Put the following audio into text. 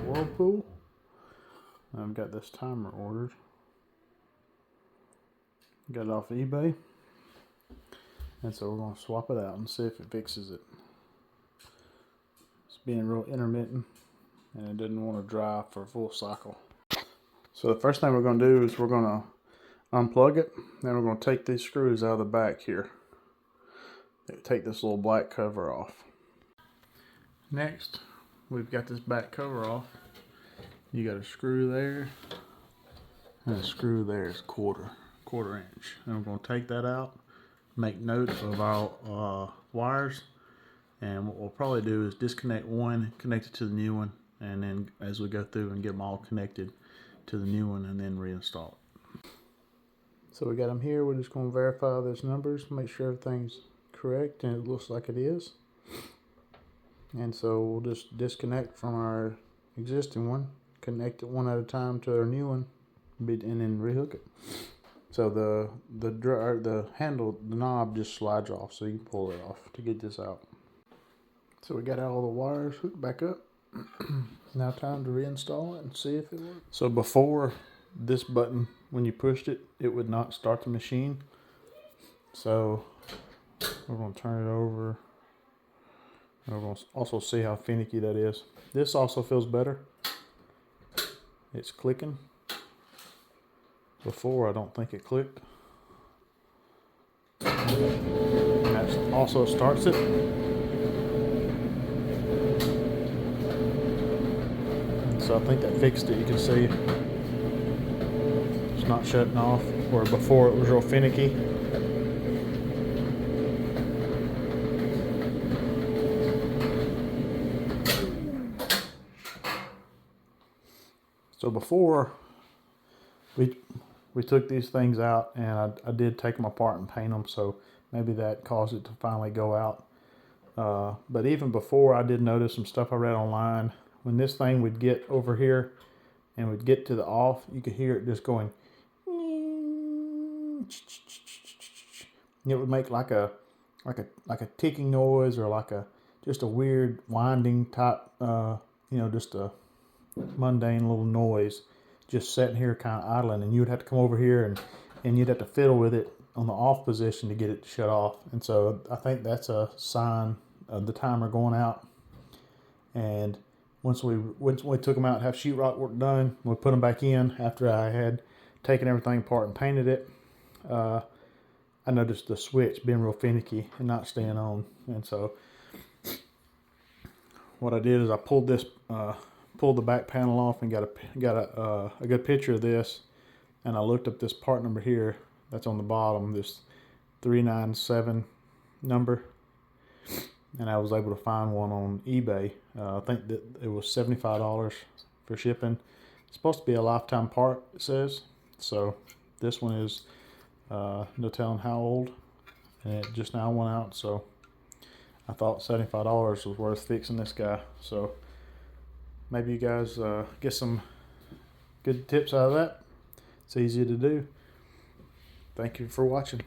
Whirlpool. I've got this timer ordered. Got it off eBay. And so we're going to swap it out and see if it fixes it. It's being real intermittent and it didn't want to dry for a full cycle. So the first thing we're going to do is we're going to unplug it. Then we're going to take these screws out of the back here. Take this little black cover off. Next, we've got this back cover off. You got a screw there and a screw there is quarter inch. And we're going to take that out, make note of our wires, and what we'll probably do is disconnect one, connect it to the new one, and then as we go through and get them all connected to the new one and then reinstall it. So we got them here. We're just going to verify those numbers, make sure everything's correct, and it looks like it is. And so we'll just disconnect from our existing one, connect it one at a time to our new one, and then rehook it. So the handle, the knob just slides off, so you can pull it off to get this out. So we got all the wires hooked back up. Now time to reinstall it and see if it works. So before, this button, when you pushed it, it would not start the machine. So we're going to turn it over. We're going to also see how finicky that is. This also feels better. It's clicking. Before, I don't think it clicked. And that also starts it. So I think that fixed it. You can see it's not shutting off, where before it was real finicky. So before, we took these things out, and I did take them apart and paint them, so maybe that caused it to finally go out. But even before, I did notice some stuff I read online. When this thing would get over here and would get to the off, you could hear it just going. It would make like a ticking noise, or like just a weird winding type, just a mundane little noise, just sitting here kind of idling, and you would have to come over here and you'd have to fiddle with it on the off position to get it to shut off. And so I think that's a sign of the timer going out. And once we took them out and have sheetrock work done, we put them back in after I had taken everything apart and painted it. I noticed the switch being real finicky and not staying on. And so what I did is I pulled the back panel off and got a good picture of this, and I looked up this part number here that's on the bottom, this 397 number, and I was able to find one on eBay. I think that it was $75 for shipping. It's supposed to be a lifetime part, it says. So this one is no telling how old, and it just now went out, so I thought $75 was worth fixing this guy. So maybe you guys get some good tips out of that. It's easy to do. Thank you for watching.